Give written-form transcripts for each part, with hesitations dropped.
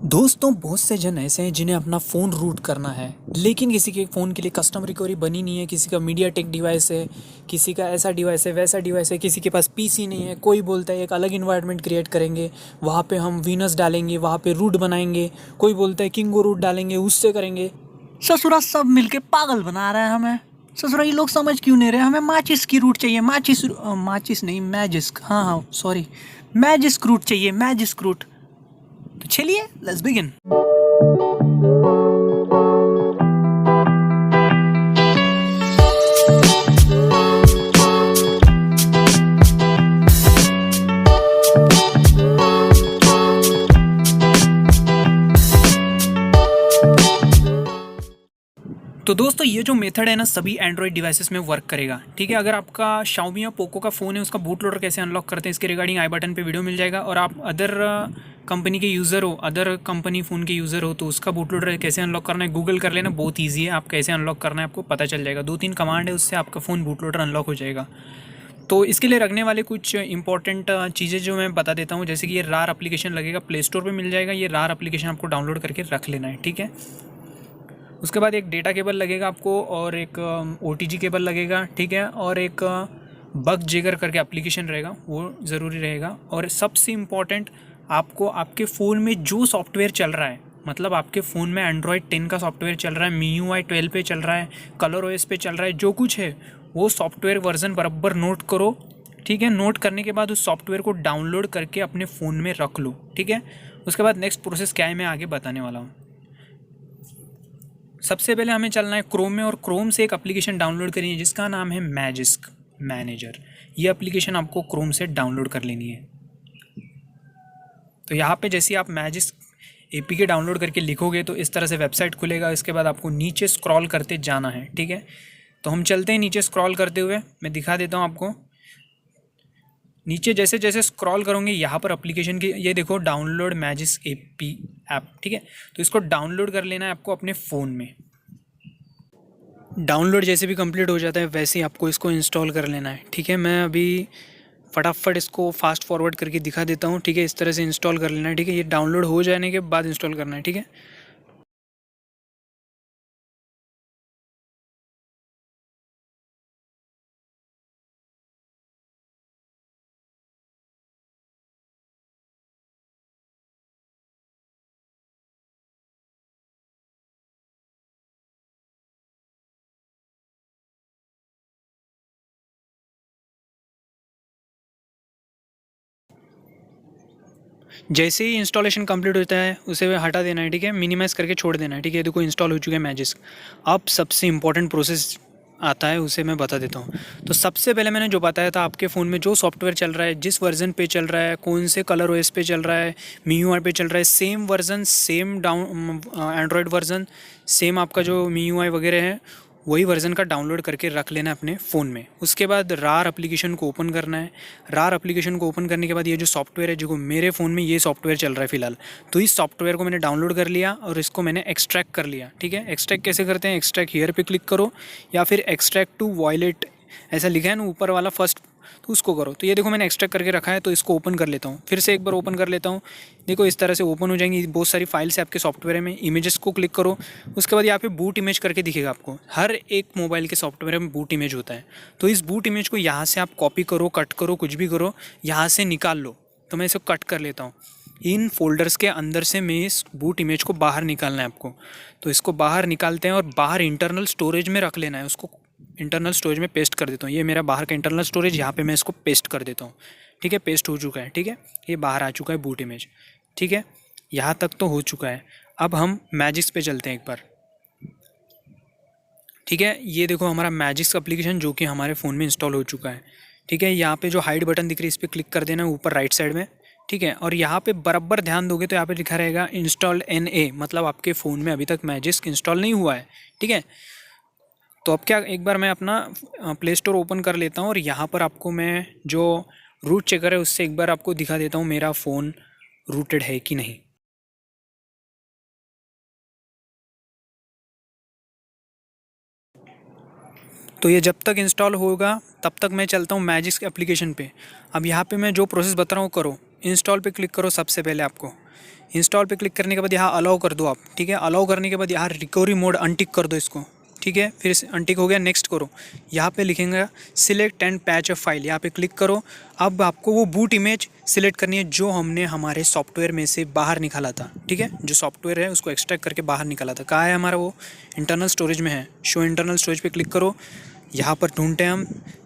दोस्तों बहुत से जन ऐसे हैं जिन्हें अपना फ़ोन रूट करना है, लेकिन किसी के फ़ोन के लिए कस्टम रिकवरी बनी नहीं है। किसी का मीडिया टेक डिवाइस है, किसी का ऐसा डिवाइस है, वैसा डिवाइस है, किसी के पास पीसी नहीं है। कोई बोलता है एक अलग इन्वायरमेंट क्रिएट करेंगे, वहाँ पे हम वीनस डालेंगे, वहाँ पे रूट बनाएंगे। कोई बोलता है किंगो रूट डालेंगे, उससे करेंगे। ससुरा सब मिलके पागल बना रहे हैं हमें। ससुरा ये लोग समझ क्यों नहीं रहे। हमें माचिस की रूट चाहिए, माचिस नहीं, मैजिस्क। हाँ सॉरी, मैजिस्क रूट चाहिए, मैजिस्क रूट। तो चलिए लेट्स बिगिन। तो दोस्तों ये जो मेथड है ना सभी एंड्रॉयड डिवाइसेस में वर्क करेगा। ठीक है, अगर आपका Xiaomi या पोको का फ़ोन है, उसका बूट लोडर कैसे अनलॉक करते हैं इसके रिगार्डिंग आई बटन पे वीडियो मिल जाएगा। और आप अदर कंपनी के यूज़र हो, अदर कंपनी फ़ोन के यूज़र हो, तो उसका बूट लोडर कैसे अनलॉक करना है गूगल कर लेना, बहुत ईजी है। आप कैसे अनलॉक करना है आपको पता चल जाएगा। 2-3 कमांड है, उससे आपका फ़ोन बूट लोडर अनलॉक हो जाएगा। तो इसके लिए रखने वाले कुछ इंपॉर्टेंट चीज़ें जो मैं बता देता हूँ, जैसे कि ये रार एप्लीकेशन लगेगा, प्ले स्टोर पर मिल जाएगा। ये रार एप्लीकेशन आपको डाउनलोड करके रख लेना है। ठीक है, उसके बाद एक डेटा केबल लगेगा आपको, और एक OTG केबल लगेगा। ठीक है, और एक बग जेगर करके एप्लीकेशन रहेगा, वो ज़रूरी रहेगा। और सबसे इम्पॉर्टेंट, आपको आपके फ़ोन में जो सॉफ्टवेयर चल रहा है, मतलब आपके फ़ोन में एंड्रॉयड 10 का सॉफ्टवेयर चल रहा है, MIUI 12 पे चल रहा है, कलर OS पे चल रहा है, जो कुछ है वो सॉफ्टवेयर वर्जन बराबर नोट करो। ठीक है, नोट करने के बाद उस सॉफ्टवेयर को डाउनलोड करके अपने फ़ोन में रख लो। ठीक है, उसके बाद नेक्स्ट प्रोसेस क्या है मैं आगे बताने वाला हूँ। सबसे पहले हमें चलना है क्रोम में, और क्रोम से एक एप्लीकेशन डाउनलोड करनी है जिसका नाम है मैजिस्क मैनेजर। ये एप्लीकेशन आपको क्रोम से डाउनलोड कर लेनी है। तो यहाँ पे जैसे आप मैजिस्क APK डाउनलोड करके लिखोगे तो इस तरह से वेबसाइट खुलेगा। इसके बाद आपको नीचे स्क्रॉल करते जाना है। ठीक है, तो हम चलते हैं नीचे स्क्रॉल करते हुए, मैं दिखा देता हूँ आपको। नीचे जैसे जैसे स्क्रॉल करोगे यहाँ पर एप्लीकेशन की ये देखो, डाउनलोड मैजिस्क AP ऐप। ठीक है, तो इसको डाउनलोड कर लेना है आपको अपने फ़ोन में। डाउनलोड जैसे भी कंप्लीट हो जाता है वैसे ही आपको इसको इंस्टॉल कर लेना है। ठीक है, मैं अभी फटाफट इसको फास्ट फॉरवर्ड करके दिखा देता हूँ। ठीक है, इस तरह से इंस्टॉल कर लेना है। ठीक है, ये डाउनलोड हो जाने के बाद इंस्टॉल करना है। ठीक है, जैसे ही इंस्टॉलेशन कंप्लीट होता है उसे हटा देना है। ठीक है, मिनिमाइज़ करके छोड़ देना है। ठीक है, देखो इंस्टॉल हो चुका है मैजिस्क। अब सबसे इंपॉर्टेंट प्रोसेस आता है, उसे मैं बता देता हूँ। तो सबसे पहले मैंने जो बताया था, आपके फ़ोन में जो सॉफ्टवेयर चल रहा है, जिस वर्जन पे चल रहा है, कौन से कलर OS पे चल रहा है, MIUI पे चल रहा है, same version, same down Android version, same आपका जो MIUI वगैरह है वही वर्जन का डाउनलोड करके रख लेना है अपने फ़ोन में। उसके बाद रार एप्लीकेशन को ओपन करना है। रार एप्लीकेशन को ओपन करने के बाद ये जो सॉफ्टवेयर है, जो मेरे फ़ोन में ये सॉफ्टवेयर चल रहा है फ़िलहाल, तो इस सॉफ्टवेयर को मैंने डाउनलोड कर लिया और इसको मैंने एक्सट्रैक्ट कर लिया। ठीक है, एक्सट्रैक्ट कैसे करते हैं, एक्सट्रैक्ट हियर पे क्लिक करो, या फिर एक्सट्रैक्ट टू वॉयलेट ऐसा लिखा है ना ऊपर वाला फर्स्ट, तो उसको करो। तो ये देखो मैंने एक्सट्रैक्ट करके रखा है, तो इसको ओपन कर लेता हूँ। फिर से एक बार ओपन कर लेता हूँ। देखो इस तरह से ओपन हो जाएंगी बहुत सारी फाइल्स है आपके सॉफ्टवेयर में। इमेजेस को क्लिक करो, उसके बाद यहाँ पे बूट इमेज करके दिखेगा आपको। हर एक मोबाइल के सॉफ्टवेयर में बूट इमेज होता है, तो इस बूट इमेज को यहाँ से आप कॉपी करो, कट करो, कुछ भी करो, यहाँ से निकाल लो। तो मैं इसे कट कर लेता हूँ। इन फोल्डर्स के अंदर से मैं इस बूट इमेज को बाहर निकालना है आपको। तो इसको बाहर निकालते हैं और बाहर इंटरनल स्टोरेज में रख लेना है। उसको इंटरनल स्टोरेज में पेस्ट कर देता हूँ। ये मेरा बाहर का इंटरनल स्टोरेज, यहाँ पे मैं इसको पेस्ट कर देता हूँ। ठीक है, पेस्ट हो चुका है। ठीक है, ये बाहर आ चुका है बूट इमेज। ठीक है, यहाँ तक तो हो चुका है। अब हम मैजिक्स पे चलते हैं एक बार। ठीक है, ये देखो हमारा मैजिक्स एप्लीकेशन जो कि हमारे फ़ोन में इंस्टॉल हो चुका है। ठीक है, यहाँ पे जो हाइड बटन दिख रही है इस पर क्लिक कर देना ऊपर राइट साइड में। ठीक है, और यहाँ पे बराबर ध्यान दोगे तो यहाँ पे लिखा रहेगा इंस्टॉल्ड NA, मतलब आपके फ़ोन में अभी तक मैजिक्स इंस्टॉल नहीं हुआ है। ठीक है, तो अब क्या, एक बार मैं अपना प्ले स्टोर ओपन कर लेता हूँ और यहाँ पर आपको मैं जो रूट चेकर है उससे एक बार आपको दिखा देता हूँ मेरा फ़ोन रूटेड है कि नहीं। तो ये जब तक इंस्टॉल होगा तब तक मैं चलता हूँ मैजिक्स एप्लीकेशन पे। अब यहाँ पे मैं जो प्रोसेस बता रहा हूँ करो। इंस्टॉल पे क्लिक करो सबसे पहले आपको। इंस्टॉल पे क्लिक करने के बाद यहाँ अलाउ कर दो आप, ठीक है। अलाउ करने के बाद यहाँ रिकवरी मोड अनटिक कर दो इसको, ठीक है। फिर अनटिक हो गया, नेक्स्ट करो। यहाँ पे लिखेंगे select and patch a file, यहाँ पे क्लिक करो। अब आपको वो बूट इमेज सिलेक्ट करनी है जो हमने हमारे सॉफ्टवेयर में से बाहर निकाला था, ठीक है। जो सॉफ्टवेयर है उसको एक्सट्रैक्ट करके बाहर निकाला था, कहाँ है हमारा वो, इंटरनल स्टोरेज में है। शो इंटरनल स्टोरेज पे क्लिक करो, यहाँ पर ढूंढते हैं हम,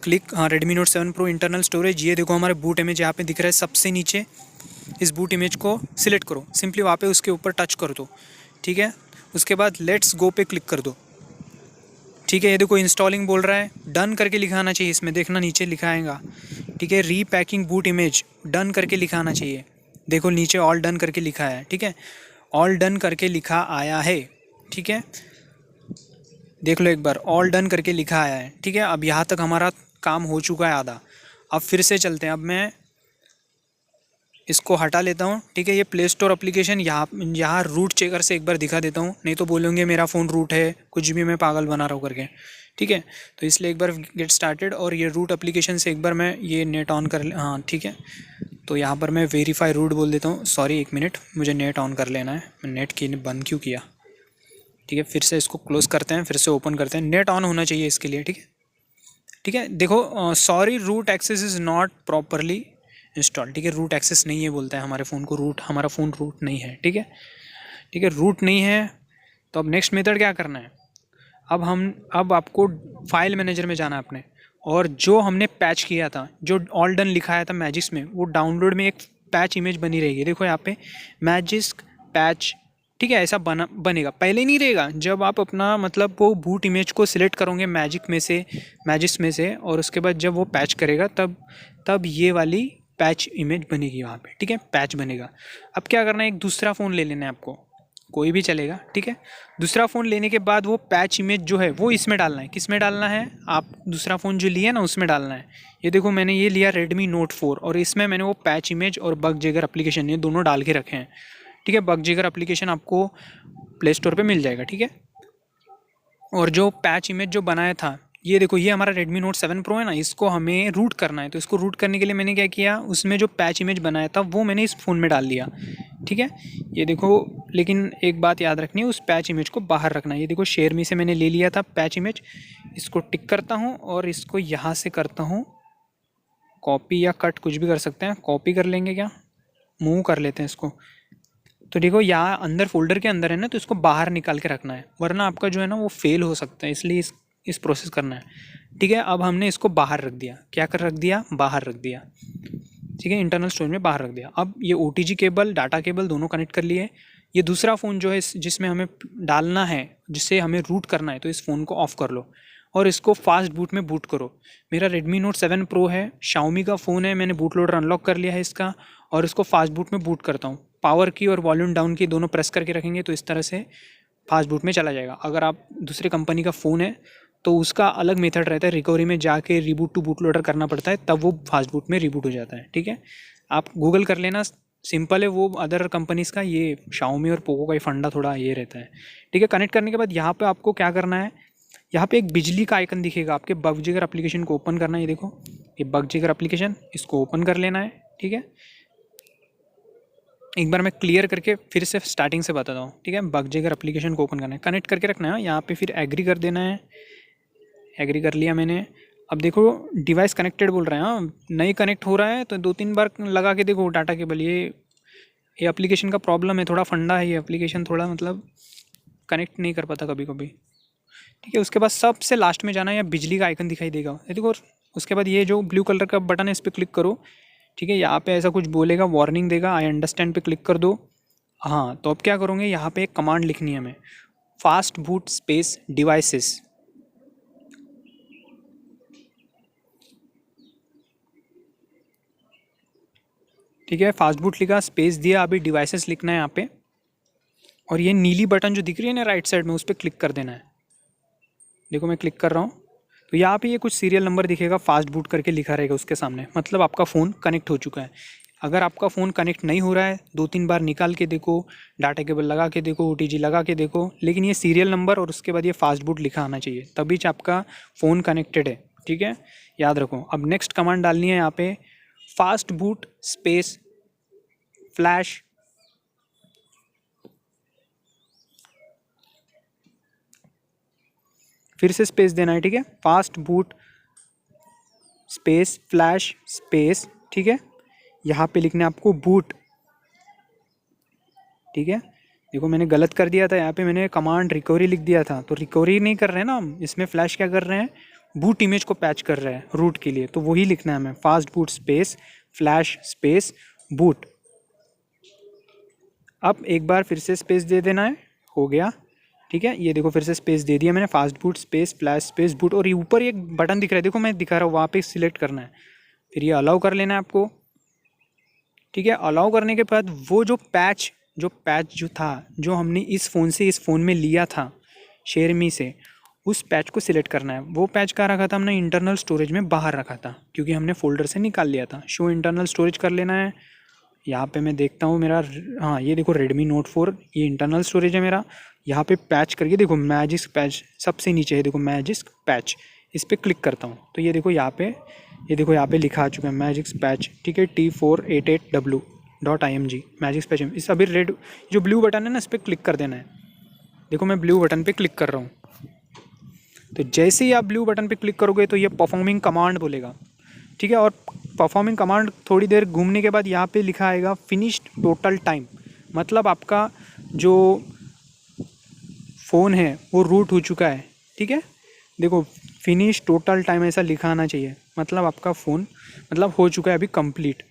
क्लिक, हाँ Redmi Note 7 Pro internal storage, ये देखो हमारे बूट इमेज यहाँ पे दिख रहा है सबसे नीचे। इस बूट इमेज को सिलेक्ट करो, सिंपली वहाँ पे उसके ऊपर टच कर दो, ठीक है। उसके बाद लेट्स गो पे क्लिक कर दो, ठीक है। ये देखो इंस्टॉलिंग बोल रहा है, डन करके लिखा आना चाहिए इसमें, देखना नीचे लिखा आएगा, ठीक है। रीपैकिंग बूट इमेज डन करके लिखा आना चाहिए, देखो नीचे ऑल डन करके लिखा है, ठीक है। ऑल डन करके लिखा आया है, ठीक है। देख लो एक बार, ऑल डन करके लिखा आया है, ठीक है। अब यहाँ तक हमारा काम हो चुका है आधा। अब फिर से चलते हैं, अब मैं इसको हटा लेता हूँ, ठीक है। ये प्ले स्टोर एप्लीकेशन यहाँ रूट चेकर से एक बार दिखा देता हूँ, नहीं तो बोलेंगे मेरा फ़ोन रूट है, कुछ भी मैं पागल बना रहा हूँ करके, ठीक है। तो इसलिए एक बार गेट स्टार्टेड और ये रूट एप्लीकेशन से एक बार मैं ये नेट ऑन कर ले, हाँ ठीक है। तो यहाँ पर मैं वेरीफाई रूट बोल देता हूँ, सॉरी एक मिनट, मुझे नेट ऑन कर लेना है, मैं नेट की बंद क्यों किया, ठीक है। फिर से इसको क्लोज़ करते हैं, फिर से ओपन करते हैं, नेट ऑन होना चाहिए इसके लिए, ठीक है, ठीक है। देखो sorry root access is not properly install, ठीक है। रूट एक्सेस नहीं है बोलता है हमारे फ़ोन को, रूट, हमारा फ़ोन रूट नहीं है, ठीक है, ठीक है। रूट नहीं है तो अब नेक्स्ट मेथड क्या करना है, अब आपको फाइल मैनेजर में जाना है अपने, और जो हमने पैच किया था, जो ऑल डन लिखाया था मैजिक्स में, वो डाउनलोड में एक पैच इमेज बनी रहेगी, देखो यहाँ पे मैजिस्क पैच, ठीक है। ऐसा बनेगा, पहले नहीं रहेगा, जब आप अपना मतलब वो बूट इमेज को सिलेक्ट करोगे मैजिक्स में से, और उसके बाद जब वो पैच करेगा तब ये वाली पैच इमेज बनेगी वहाँ पे, ठीक है, पैच बनेगा। अब क्या करना है, एक दूसरा फ़ोन ले लेना है आपको, कोई भी चलेगा, ठीक है। दूसरा फ़ोन लेने के बाद वो पैच इमेज जो है वो इसमें डालना है, किस में डालना है, आप दूसरा फ़ोन जो लिया ना उसमें डालना है। ये देखो मैंने ये लिया Redmi Note 4 और इसमें मैंने वो पैच इमेज और बग जैगर एप्लीकेशन ये दोनों डाल के रखे हैं, ठीक है। बग जैगर एप्लीकेशन आपको प्ले स्टोर पे मिल जाएगा, ठीक है। और जो पैच इमेज जो बनाया था, ये देखो ये हमारा Redmi Note 7 Pro है ना, इसको हमें रूट करना है। तो इसको रूट करने के लिए मैंने क्या किया, उसमें जो पैच इमेज बनाया था वो मैंने इस फ़ोन में डाल दिया, ठीक है। ये देखो, लेकिन एक बात याद रखनी है, उस पैच इमेज को बाहर रखना है। ये देखो शेयर मी से मैंने ले लिया था पैच इमेज, इसको टिक करता हूँ और इसको यहाँ से करता हूँ कॉपी या कट, कुछ भी कर सकते हैं। कॉपी कर लेंगे, क्या मूव कर लेते हैं इसको। तो देखो यहाँ अंदर फोल्डर के अंदर है ना, तो इसको बाहर निकाल के रखना है, वरना आपका जो है ना वो फेल हो सकता है, इसलिए इस प्रोसेस करना है, ठीक है। अब हमने इसको बाहर रख दिया, क्या कर रख दिया, बाहर रख दिया, ठीक है, इंटरनल स्टोरेज में बाहर रख दिया। अब ये OTG केबल, डाटा केबल दोनों कनेक्ट कर लिए। ये दूसरा फ़ोन जो है जिसमें हमें डालना है, जिससे हमें रूट करना है, तो इस फ़ोन को ऑफ़ कर लो और इसको फास्ट बूट में बूट करो। मेरा Redmi Note 7 Pro है, Xiaomi का फ़ोन है, मैंने बूट लोडर अनलॉक कर लिया है इसका, और इसको फास्ट बूट में बूट करता हूँ। पावर की और वॉल्यूम डाउन की दोनों प्रेस करके रखेंगे तो इस तरह से फास्ट बूट में चला जाएगा। अगर आप दूसरे कंपनी का फ़ोन है तो उसका अलग मेथड रहता है, रिकवरी में जाके रीबूट टू बूट लोडर करना पड़ता है, तब वो फास्ट बूट में रीबूट हो जाता है, ठीक है। आप गूगल कर लेना, सिंपल है वो अदर कंपनीज़ का, ये Xiaomi और पोको का ही फंडा थोड़ा ये रहता है, ठीक है। कनेक्ट करने के बाद यहाँ पे आपको क्या करना है, यहाँ पे एक बिजली का आइकन दिखेगा, आपके बग जैगर एप्लीकेशन को ओपन करना है। ये देखो ये बग जैगर एप्लीकेशन, इसको ओपन कर लेना है, ठीक है। एक बार मैं क्लियर करके फिर से स्टार्टिंग से बताता हूँ, ठीक है। बग जैगर एप्लीकेशन को ओपन करना है, कनेक्ट करके रखना है, यहाँ पे फिर एग्री कर देना है। एग्री कर लिया मैंने। अब देखो डिवाइस कनेक्टेड बोल रहे हैं, हाँ नहीं कनेक्ट हो रहा है तो 2-3 बार लगा के देखो डाटा केबल। ये एप्लीकेशन का प्रॉब्लम है, थोड़ा फंडा है ये एप्लीकेशन, थोड़ा मतलब कनेक्ट नहीं कर पाता कभी कभी, ठीक है। उसके बाद सबसे लास्ट में जाना है, या बिजली का आइकन दिखाई देगा, ये देखो। उसके बाद ये जो ब्लू कलर का बटन है इस पर क्लिक करो, ठीक है। यहाँ पे ऐसा कुछ बोलेगा, वार्निंग देगा, आई अंडरस्टैंड पे क्लिक कर दो। हाँ तो अब क्या करोगे, यहाँ पे एक कमांड लिखनी है हमें, फास्ट बूट स्पेस डिवाइसेस, ठीक है। फास्ट बूट लिखा, स्पेस दिया, अभी डिवाइसेस लिखना है यहाँ पे, और ये नीली बटन जो दिख रही है ना राइट साइड में, उस पर क्लिक कर देना है। देखो मैं क्लिक कर रहा हूँ तो यहाँ पे ये कुछ सीरियल नंबर दिखेगा, फास्ट बूट करके लिखा रहेगा उसके सामने, मतलब आपका फ़ोन कनेक्ट हो चुका है। अगर आपका फ़ोन कनेक्ट नहीं हो रहा है, 2-3 बार निकाल के देखो, डाटा केबल लगा के देखो, OTG लगा के देखो, लेकिन ये सीरियल नंबर और उसके बाद ये फास्ट बूट लिखा आना चाहिए, तभी आपका फ़ोन कनेक्टेड है, ठीक है, याद रखो। अब नेक्स्ट कमांड डालनी है यहाँ पे, फास्ट बूट स्पेस फ्लैश फिर से स्पेस देना है, ठीक है, fast boot space flash space, ठीक है, यहाँ पे लिखना है आपको बूट, ठीक है। देखो मैंने गलत कर दिया था, यहाँ पे मैंने कमांड रिकवरी लिख दिया था, तो रिकवरी नहीं कर रहे हैं ना हम, इसमें फ्लैश क्या कर रहे हैं, बूट इमेज को पैच कर रहे हैं रूट के लिए, तो वही लिखना है हमें, fast boot space flash space boot. अब एक बार फिर से स्पेस दे देना है, हो गया, ठीक है। ये देखो फिर से स्पेस दे दिया मैंने, fast boot space flash space boot, और ये ऊपर एक बटन दिख रहा है, देखो मैं दिखा रहा हूँ, वहाँ पे सिलेक्ट करना है, फिर ये अलाउ कर लेना है आपको, ठीक है। अलाउ करने के बाद वो जो पैच जो था, जो हमने इस फ़ोन से इस फ़ोन में लिया था शेयर मी से, उस पैच को सिलेक्ट करना है। वो पैच कहाँ रखा था हमने, इंटरनल स्टोरेज में बाहर रखा था, क्योंकि हमने फ़ोल्डर से निकाल लिया था। शो इंटरनल स्टोरेज कर लेना है। यहाँ पे मैं देखता हूँ मेरा, हाँ ये देखो Redmi Note 4, ये इंटरनल स्टोरेज है मेरा। यहाँ पे पैच करके देखो मैजिस्क पैच सबसे नीचे है, देखो मैजिस्क पैच, इस पर क्लिक करता हूँ तो ये देखो यहाँ पे लिखा आ चुका है मैजिस्क पैच, ठीक है, T488W.img मैजिस्क पैच। इस अभी रेड जो ब्लू बटन है ना, इस पर क्लिक कर देना है। देखो मैं ब्लू बटन पे क्लिक कर रहा हूँ, तो जैसे ही आप ब्लू बटन पे क्लिक करोगे तो ये परफॉर्मिंग कमांड बोलेगा, ठीक है। और परफॉर्मिंग कमांड थोड़ी देर घूमने के बाद यहाँ पे लिखा आएगा फिनिश्ड टोटल टाइम, मतलब आपका जो फ़ोन है वो रूट हो चुका है, ठीक है। देखो फिनिश टोटल टाइम ऐसा लिखा आना चाहिए, मतलब आपका फ़ोन मतलब हो चुका है अभी कंप्लीट।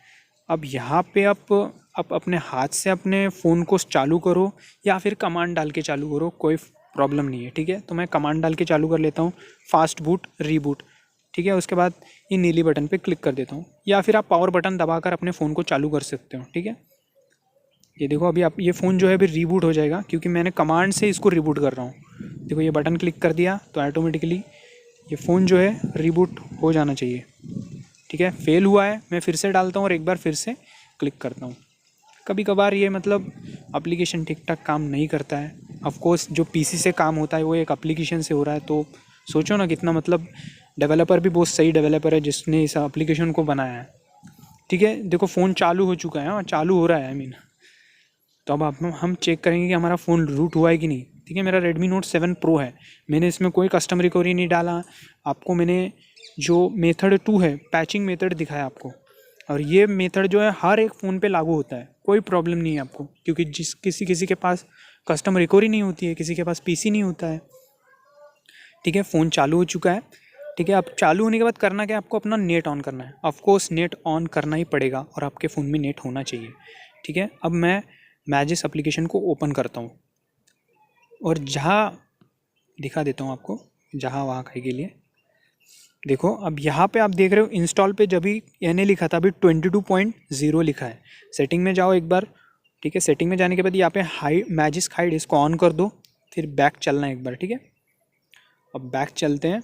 अब यहाँ पे आप अपने हाथ से अपने फ़ोन को चालू करो या फिर कमांड डाल के चालू करो, कोई प्रॉब्लम नहीं है, ठीक है। तो मैं कमांड डाल के चालू कर लेता हूँ, फास्ट बूट रीबूट, ठीक है। उसके बाद ये नीली बटन पे क्लिक कर देता हूँ, या फिर आप पावर बटन दबाकर अपने फ़ोन को चालू कर सकते हो, ठीक है। ये देखो अभी आप ये फ़ोन जो है अभी रीबूट हो जाएगा, क्योंकि मैंने कमांड से इसको रीबूट कर रहा हूँ। देखो ये बटन क्लिक कर दिया तो ऑटोमेटिकली ये फ़ोन जो है रीबूट हो जाना चाहिए, ठीक है। फेल हुआ है, मैं फिर से डालता हूँ और एक बार फिर से क्लिक करता हूँ। कभी कभार ये मतलब एप्लीकेशन ठीक ठाक काम नहीं करता है। ऑफकोर्स जो पीसी से काम होता है वो एक एप्लीकेशन से हो रहा है, तो सोचो ना कितना मतलब डेवलपर भी बहुत सही डेवलपर है जिसने इस एप्लीकेशन को बनाया है, ठीक है। देखो फ़ोन चालू हो चुका है, हाँ चालू हो रहा है, आई मीन। तो अब हम चेक करेंगे कि हमारा फ़ोन रूट हुआ है कि नहीं, ठीक है। मेरा Redmi Note 7 Pro है, मैंने इसमें कोई कस्टम रिकवरी नहीं डाला। आपको मैंने जो मेथड 2 है पैचिंग मेथड दिखाया आपको, और ये मेथड जो है हर एक फ़ोन पे लागू होता है, कोई प्रॉब्लम नहीं है आपको, क्योंकि किसी के पास कस्टम रिकवरी नहीं होती है, किसी के पास पीसी नहीं होता है, ठीक है। फ़ोन चालू हो चुका है, ठीक है। अब चालू होने के बाद करना क्या है, आपको अपना नेट ऑन करना है। ऑफकोर्स नेट ऑन करना ही पड़ेगा और आपके फ़ोन में नेट होना चाहिए, ठीक है। अब मैं मैजिस एप्लीकेशन को ओपन करता हूँ और जहाँ दिखा देता हूँ आपको, जहाँ वहाँ के लिए देखो। अब यहाँ पे आप देख रहे हो इंस्टॉल पे जब भी यानी लिखा था, अभी 22.0 लिखा है। सेटिंग में जाओ एक बार, ठीक है। सेटिंग में जाने के बाद यहाँ पे मैजिस्क हाइड इसको ऑन कर दो, फिर बैक चलना है एक बार, ठीक है। अब बैक चलते हैं।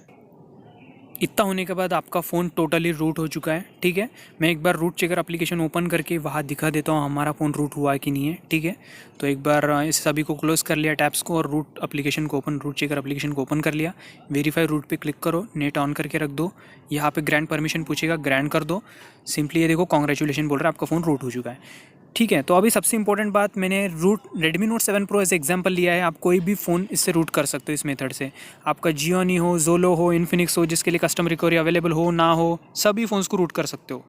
इतना होने के बाद आपका फ़ोन टोटली रूट हो चुका है, ठीक है। मैं एक बार रूट चेकर एप्लीकेशन ओपन करके वहाँ दिखा देता हूँ हमारा फ़ोन रूट हुआ है कि नहीं है, ठीक है। तो एक बार इस सभी को क्लोज़ कर लिया टैब्स को, और रूट एप्लीकेशन को रूट चेकर एप्लीकेशन को ओपन कर लिया। वेरीफाई रूट पे क्लिक करो, नेट ऑन करके रख दो। यहाँ पे ग्रैंड परमिशन पूछेगा, ग्रैंड कर दो। सिंपली ये देखो कॉन्ग्रेचुलेशन बोल रहा है, आपका फ़ोन रूट हो चुका है, ठीक है। तो अभी सबसे इंपॉर्टेंट बात, मैंने Redmi Note 7 Pro as example लिया है। आप कोई भी फ़ोन इससे रूट कर सकते हो इस मेथड से। आपका जियोनी हो, जोलो हो, इन्फिनिक्स हो, जिसके लिए कस्टम रिकवरी अवेलेबल हो ना हो, सभी फ़ोन्स को रूट कर सकते हो।